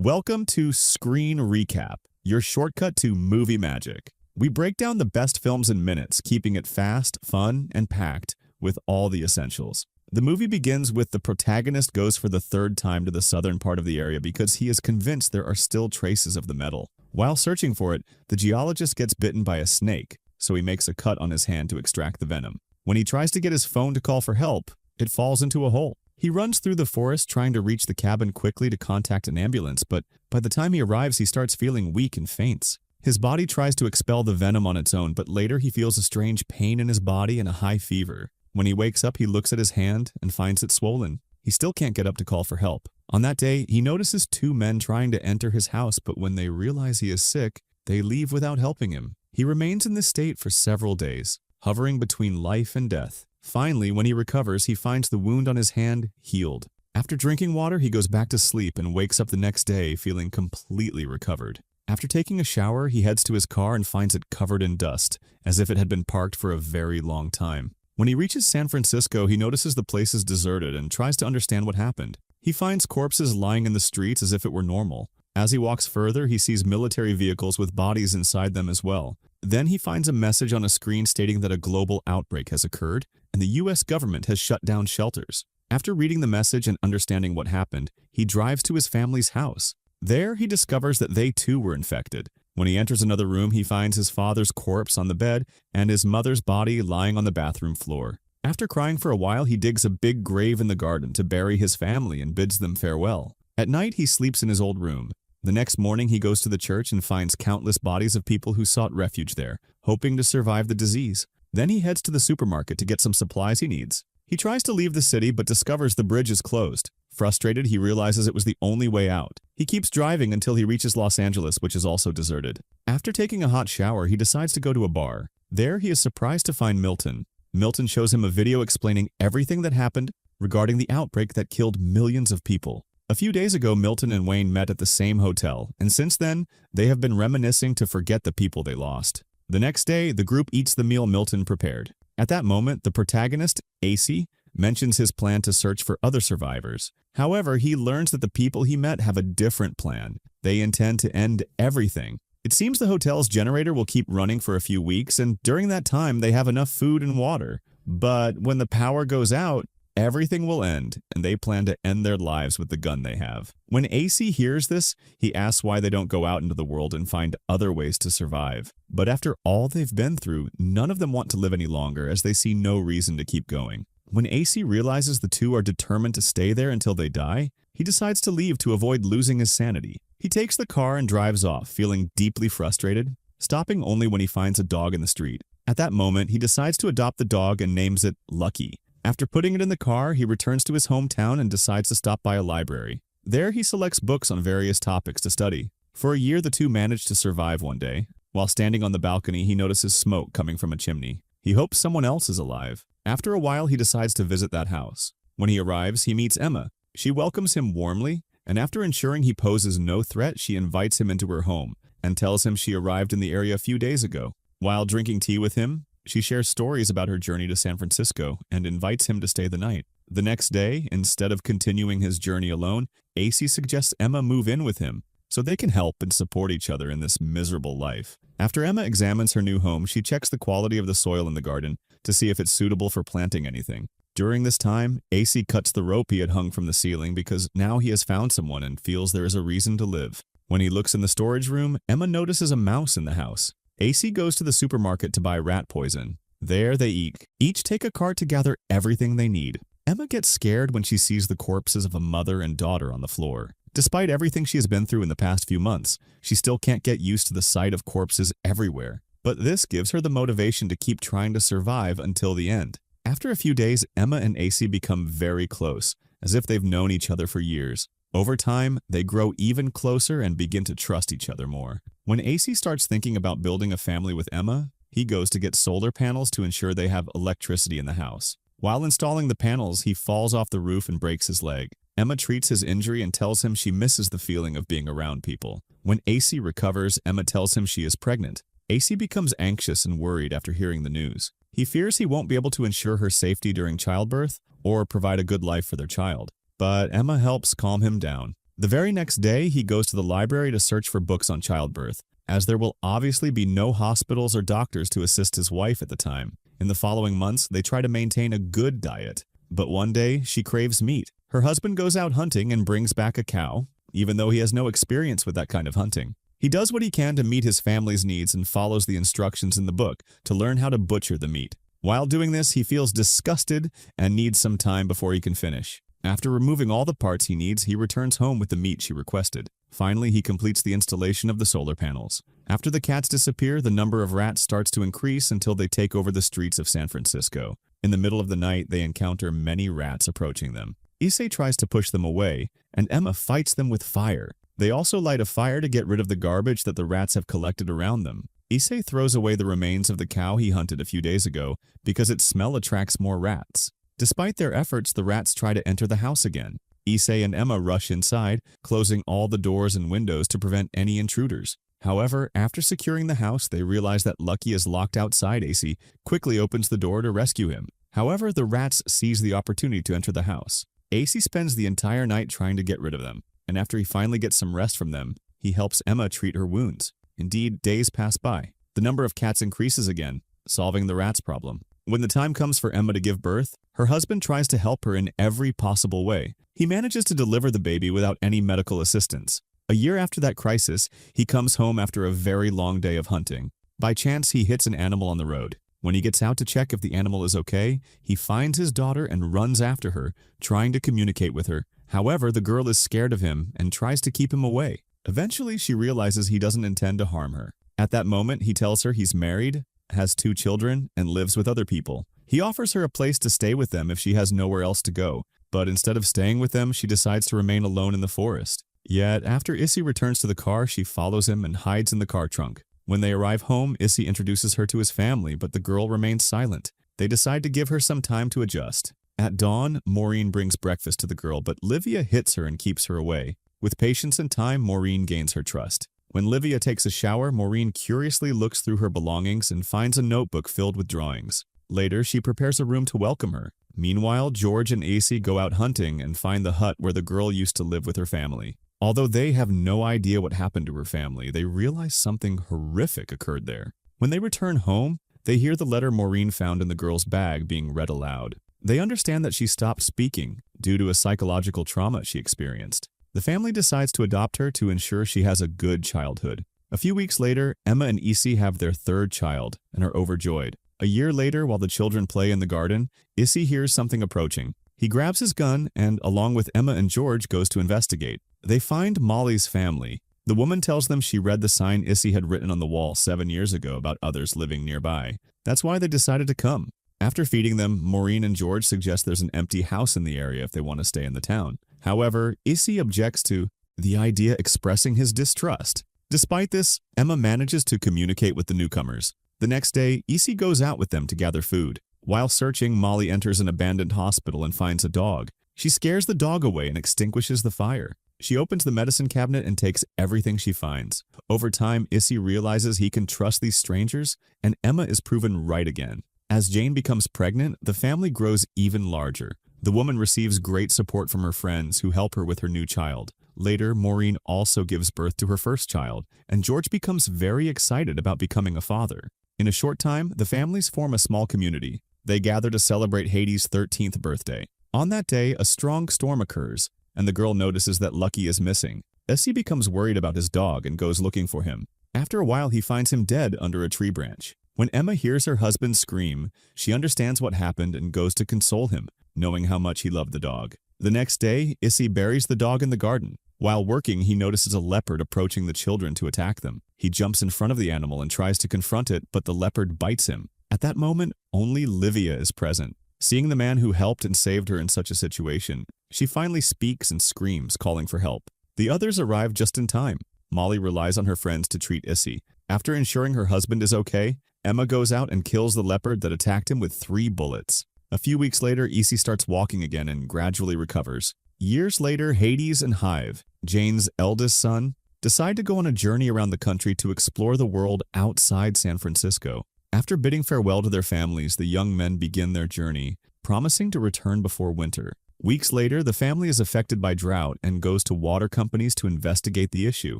Welcome to Screen Recap, your shortcut to movie magic. We break down the best films in minutes, keeping it fast, fun, and packed with all the essentials. The movie begins with the protagonist goes for the third time to the southern part of the area because he is convinced there are still traces of the metal. While searching for it, the geologist gets bitten by a snake, so he makes a cut on his hand to extract the venom. When he tries to get his phone to call for help, it falls into a hole. He runs through the forest trying to reach the cabin quickly to contact an ambulance, but by the time he arrives, he starts feeling weak and faints. His body tries to expel the venom on its own, but later he feels a strange pain in his body and a high fever. When he wakes up, he looks at his hand and finds it swollen. He still can't get up to call for help. On that day, he notices two men trying to enter his house, but when they realize he is sick, they leave without helping him. He remains in this state for several days, hovering between life and death. Finally, when he recovers, he finds the wound on his hand healed. After drinking water, he goes back to sleep and wakes up the next day feeling completely recovered. After taking a shower, he heads to his car and finds it covered in dust, as if it had been parked for a very long time. When he reaches San Francisco, he notices the place is deserted and tries to understand what happened. He finds corpses lying in the streets as if it were normal. As he walks further, he sees military vehicles with bodies inside them as well. Then he finds a message on a screen stating that a global outbreak has occurred and the US government has shut down shelters. After reading the message and understanding what happened, he drives to his family's house. There, he discovers that they too were infected. When he enters another room, he finds his father's corpse on the bed and his mother's body lying on the bathroom floor. After crying for a while, he digs a big grave in the garden to bury his family and bids them farewell. At night, he sleeps in his old room. The next morning, he goes to the church and finds countless bodies of people who sought refuge there, hoping to survive the disease. Then he heads to the supermarket to get some supplies he needs. He tries to leave the city but discovers the bridge is closed. Frustrated, he realizes it was the only way out. He keeps driving until he reaches Los Angeles, which is also deserted. After taking a hot shower, he decides to go to a bar. There, he is surprised to find Milton. Milton shows him a video explaining everything that happened regarding the outbreak that killed millions of people. A few days ago, Milton and Wayne met at the same hotel, and since then, they have been reminiscing to forget the people they lost. The next day, the group eats the meal Milton prepared. At that moment, the protagonist, AC, mentions his plan to search for other survivors. However, he learns that the people he met have a different plan. They intend to end everything. It seems the hotel's generator will keep running for a few weeks, and during that time, they have enough food and water. But when the power goes out, everything will end, and they plan to end their lives with the gun they have. When AC hears this, he asks why they don't go out into the world and find other ways to survive. But after all they've been through, none of them want to live any longer as they see no reason to keep going. When AC realizes the two are determined to stay there until they die, he decides to leave to avoid losing his sanity. He takes the car and drives off, feeling deeply frustrated, stopping only when he finds a dog in the street. At that moment, he decides to adopt the dog and names it Lucky. After putting it in the car, he returns to his hometown and decides to stop by a library. There, he selects books on various topics to study. For a year, the two manage to survive one day. While standing on the balcony, he notices smoke coming from a chimney. He hopes someone else is alive. After a while, he decides to visit that house. When he arrives, he meets Emma. She welcomes him warmly, and after ensuring he poses no threat, she invites him into her home and tells him she arrived in the area a few days ago. While drinking tea with him, she shares stories about her journey to San Francisco and invites him to stay the night. The next day, instead of continuing his journey alone, AC suggests Emma move in with him so they can help and support each other in this miserable life. After Emma examines her new home, she checks the quality of the soil in the garden to see if it's suitable for planting anything. During this time, AC cuts the rope he had hung from the ceiling because now he has found someone and feels there is a reason to live. When he looks in the storage room, Emma notices a mouse in the house. AC goes to the supermarket to buy rat poison. There they each take a cart to gather everything they need. Emma gets scared when she sees the corpses of a mother and daughter on the floor. Despite everything she has been through in the past few months, she still can't get used to the sight of corpses everywhere. But this gives her the motivation to keep trying to survive until the end. After a few days, Emma and AC become very close, as if they've known each other for years. Over time, they grow even closer and begin to trust each other more. When AC starts thinking about building a family with Emma, he goes to get solar panels to ensure they have electricity in the house. While installing the panels, he falls off the roof and breaks his leg. Emma treats his injury and tells him she misses the feeling of being around people. When AC recovers, Emma tells him she is pregnant. AC becomes anxious and worried after hearing the news. He fears he won't be able to ensure her safety during childbirth or provide a good life for their child. But Emma helps calm him down. The very next day, he goes to the library to search for books on childbirth, as there will obviously be no hospitals or doctors to assist his wife at the time. In the following months, they try to maintain a good diet. But one day, she craves meat. Her husband goes out hunting and brings back a cow, even though he has no experience with that kind of hunting. He does what he can to meet his family's needs and follows the instructions in the book to learn how to butcher the meat. While doing this, he feels disgusted and needs some time before he can finish. After removing all the parts he needs, he returns home with the meat she requested. Finally, he completes the installation of the solar panels. After the cats disappear, the number of rats starts to increase until they take over the streets of San Francisco. In the middle of the night, they encounter many rats approaching them. Issei tries to push them away, and Emma fights them with fire. They also light a fire to get rid of the garbage that the rats have collected around them. Issei throws away the remains of the cow he hunted a few days ago because its smell attracts more rats. Despite their efforts, the rats try to enter the house again. Issei and Emma rush inside, closing all the doors and windows to prevent any intruders. However, after securing the house, they realize that Lucky is locked outside. Issei quickly opens the door to rescue him. However, the rats seize the opportunity to enter the house. Issei spends the entire night trying to get rid of them, and after he finally gets some rest from them, he helps Emma treat her wounds. Indeed, days pass by. The number of cats increases again, solving the rats problem. When the time comes for Emma to give birth, her husband tries to help her in every possible way. He manages to deliver the baby without any medical assistance. A year after that crisis, he comes home after a very long day of hunting. By chance, he hits an animal on the road. When he gets out to check if the animal is okay, he finds his daughter and runs after her, trying to communicate with her. However, the girl is scared of him and tries to keep him away. Eventually, she realizes he doesn't intend to harm her. At that moment, he tells her he's married, has 2 children, and lives with other people. He offers her a place to stay with them if she has nowhere else to go, but instead of staying with them, she decides to remain alone in the forest. Yet, after Issei returns to the car, she follows him and hides in the car trunk. When they arrive home, Issei introduces her to his family, but the girl remains silent. They decide to give her some time to adjust. At dawn, Maureen brings breakfast to the girl, but Livia hits her and keeps her away. With patience and time, Maureen gains her trust. When Livia takes a shower, Maureen curiously looks through her belongings and finds a notebook filled with drawings. Later, she prepares a room to welcome her. Meanwhile, George and Issei go out hunting and find the hut where the girl used to live with her family. Although they have no idea what happened to her family, they realize something horrific occurred there. When they return home, they hear the letter Maureen found in the girl's bag being read aloud. They understand that she stopped speaking due to a psychological trauma she experienced. The family decides to adopt her to ensure she has a good childhood. A few weeks later, Emma and Issei have their 3rd child and are overjoyed. A year later, while the children play in the garden, Issei hears something approaching. He grabs his gun and, along with Emma and George, goes to investigate. They find Molly's family. The woman tells them she read the sign Issei had written on the wall 7 years ago about others living nearby. That's why they decided to come. After feeding them, Maureen and George suggest there's an empty house in the area if they want to stay in the town. However, Issei objects to the idea, expressing his distrust. Despite this, Emma manages to communicate with the newcomers. The next day, Issei goes out with them to gather food. While searching, Molly enters an abandoned hospital and finds a dog. She scares the dog away and extinguishes the fire. She opens the medicine cabinet and takes everything she finds. Over time, Issei realizes he can trust these strangers, and Emma is proven right again. As Jane becomes pregnant, the family grows even larger. The woman receives great support from her friends who help her with her new child. Later, Maureen also gives birth to her first child, and George becomes very excited about becoming a father. In a short time, the families form a small community. They gather to celebrate Hades' 13th birthday. On that day, a strong storm occurs, and the girl notices that Lucky is missing. Issei becomes worried about his dog and goes looking for him. After a while, he finds him dead under a tree branch. When Emma hears her husband scream, she understands what happened and goes to console him, knowing how much he loved the dog. The next day, Issei buries the dog in the garden. While working, he notices a leopard approaching the children to attack them. He jumps in front of the animal and tries to confront it, but the leopard bites him. At that moment, only Livia is present. Seeing the man who helped and saved her in such a situation, she finally speaks and screams, calling for help. The others arrive just in time. Molly relies on her friends to treat Issei. After ensuring her husband is okay, Emma goes out and kills the leopard that attacked him with 3 bullets. A few weeks later, Issei starts walking again and gradually recovers. Years later, Hades and Hive, Jane's eldest son, decide to go on a journey around the country to explore the world outside San Francisco. After bidding farewell to their families, the young men begin their journey, promising to return before winter. Weeks later, the family is affected by drought and goes to water companies to investigate the issue.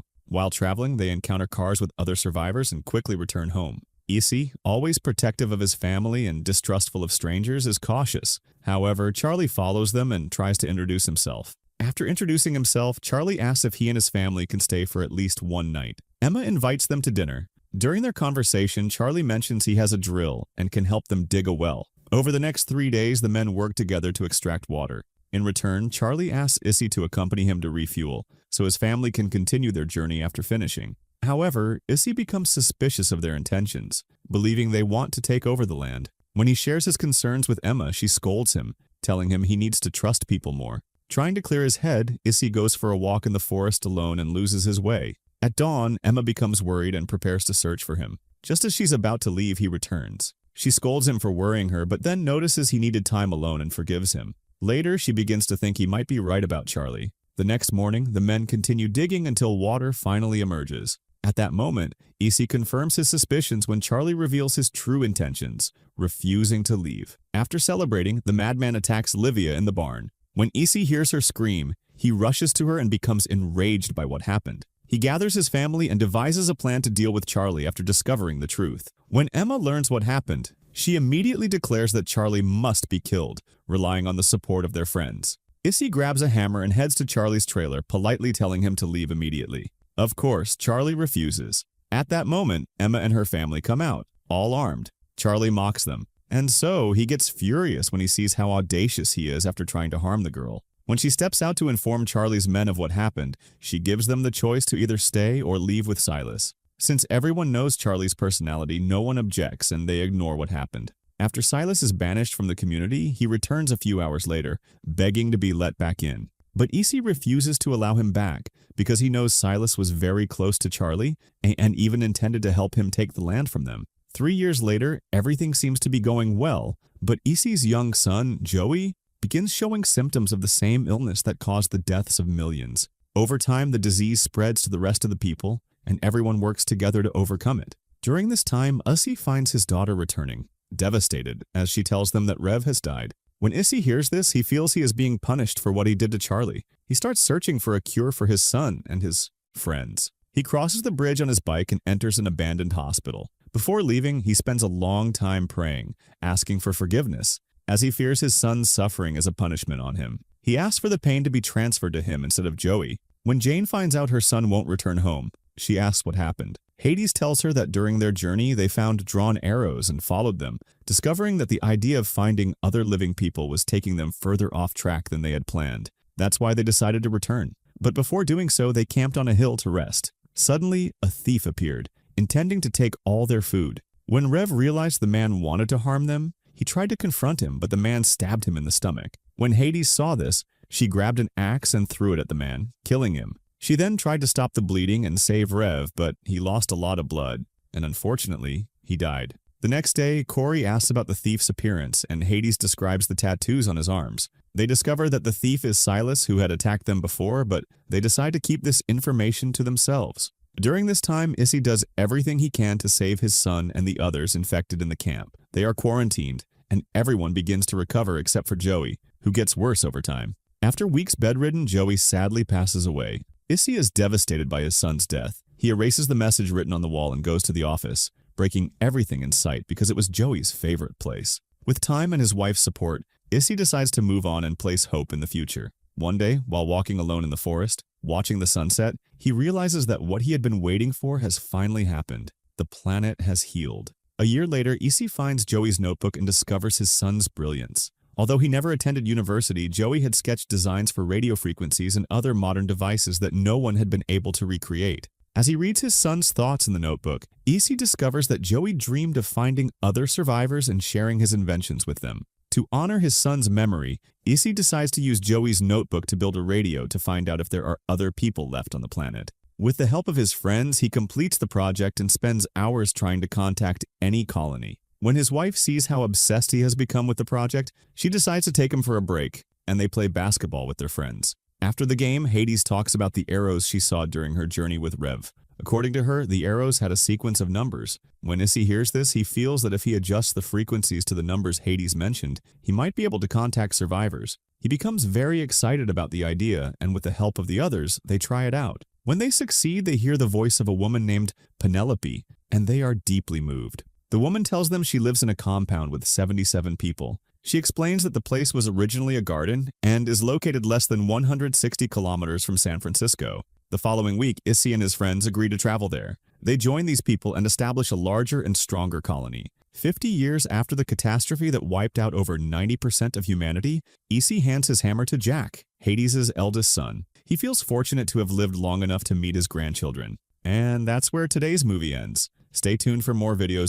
While traveling, they encounter cars with other survivors and quickly return home. Issy, always protective of his family and distrustful of strangers, is cautious. However, Charlie follows them and tries to introduce himself. After introducing himself, Charlie asks if he and his family can stay for at least one night. Emma invites them to dinner. During their conversation, Charlie mentions he has a drill and can help them dig a well. Over the next 3 days, the men work together to extract water. In return, Charlie asks Issy to accompany him to refuel, so his family can continue their journey after finishing. However, Issy becomes suspicious of their intentions, believing they want to take over the land. When he shares his concerns with Emma, she scolds him, telling him he needs to trust people more. Trying to clear his head, Issy goes for a walk in the forest alone and loses his way. At dawn, Emma becomes worried and prepares to search for him. Just as she's about to leave, he returns. She scolds him for worrying her, but then notices he needed time alone and forgives him. Later, she begins to think he might be right about Charlie. The next morning, the men continue digging until water finally emerges. At that moment, Issy confirms his suspicions when Charlie reveals his true intentions, refusing to leave. After celebrating, the madman attacks Livia in the barn. When Issy hears her scream, he rushes to her and becomes enraged by what happened. He gathers his family and devises a plan to deal with Charlie after discovering the truth. When Emma learns what happened, she immediately declares that Charlie must be killed, relying on the support of their friends. Issy grabs a hammer and heads to Charlie's trailer, politely telling him to leave immediately. Of course, Charlie refuses. At that moment, Emma and her family come out, all armed. Charlie mocks them, and so he gets furious when he sees how audacious he is after trying to harm the girl. When she steps out to inform Charlie's men of what happened, she gives them the choice to either stay or leave with Silas. Since everyone knows Charlie's personality, no one objects and they ignore what happened. After Silas is banished from the community, he returns a few hours later, begging to be let back in. But Issy refuses to allow him back because he knows Silas was very close to Charlie and even intended to help him take the land from them. 3 years later, everything seems to be going well, but Issy's young son, Joey, begins showing symptoms of the same illness that caused the deaths of millions. Over time, the disease spreads to the rest of the people, and everyone works together to overcome it. During this time, Issy finds his daughter returning, devastated, as she tells them that Rev has died. When Issy hears this, he feels he is being punished for what he did to Charlie. He starts searching for a cure for his son and his friends. He crosses the bridge on his bike and enters an abandoned hospital. Before leaving, he spends a long time praying, asking for forgiveness, as he fears his son's suffering as a punishment on him. He asks for the pain to be transferred to him instead of Joey. When Jane finds out her son won't return home, she asks what happened. Hades tells her that during their journey, they found drawn arrows and followed them, discovering that the idea of finding other living people was taking them further off track than they had planned. That's why they decided to return. But before doing so, they camped on a hill to rest. Suddenly, a thief appeared, intending to take all their food. When Rev realized the man wanted to harm them, he tried to confront him, but the man stabbed him in the stomach. When Hades saw this, she grabbed an axe and threw it at the man, killing him. She then tried to stop the bleeding and save Rev, but he lost a lot of blood, and unfortunately, he died. The next day, Corey asks about the thief's appearance, and Hades describes the tattoos on his arms. They discover that the thief is Silas, who had attacked them before, but they decide to keep this information to themselves. During this time, Issy does everything he can to save his son and the others infected in the camp. They are quarantined, and everyone begins to recover except for Joey, who gets worse over time. After weeks bedridden, Joey sadly passes away. Issy is devastated by his son's death. He erases the message written on the wall and goes to the office, breaking everything in sight because it was Joey's favorite place. With time and his wife's support, Issy decides to move on and place hope in the future. One day, while walking alone in the forest, watching the sunset, he realizes that what he had been waiting for has finally happened. The planet has healed. A year later, Issy finds Joey's notebook and discovers his son's brilliance. Although he never attended university, Joey had sketched designs for radio frequencies and other modern devices that no one had been able to recreate. As he reads his son's thoughts in the notebook, Issy discovers that Joey dreamed of finding other survivors and sharing his inventions with them. To honor his son's memory, Issy decides to use Joey's notebook to build a radio to find out if there are other people left on the planet. With the help of his friends, he completes the project and spends hours trying to contact any colony. When his wife sees how obsessed he has become with the project, she decides to take him for a break, and they play basketball with their friends. After the game, Hades talks about the arrows she saw during her journey with Rev. According to her, the arrows had a sequence of numbers. When Issy hears this, he feels that if he adjusts the frequencies to the numbers Hades mentioned, he might be able to contact survivors. He becomes very excited about the idea, and with the help of the others, they try it out. When they succeed, they hear the voice of a woman named Penelope, and they are deeply moved. The woman tells them she lives in a compound with 77 people. She explains that the place was originally a garden and is located less than 160 kilometers from San Francisco. The following week, Issy and his friends agree to travel there. They join these people and establish a larger and stronger colony. 50 years after the catastrophe that wiped out over 90% of humanity, Issy hands his hammer to Jack, Hades' eldest son. He feels fortunate to have lived long enough to meet his grandchildren. And that's where today's movie ends. Stay tuned for more videos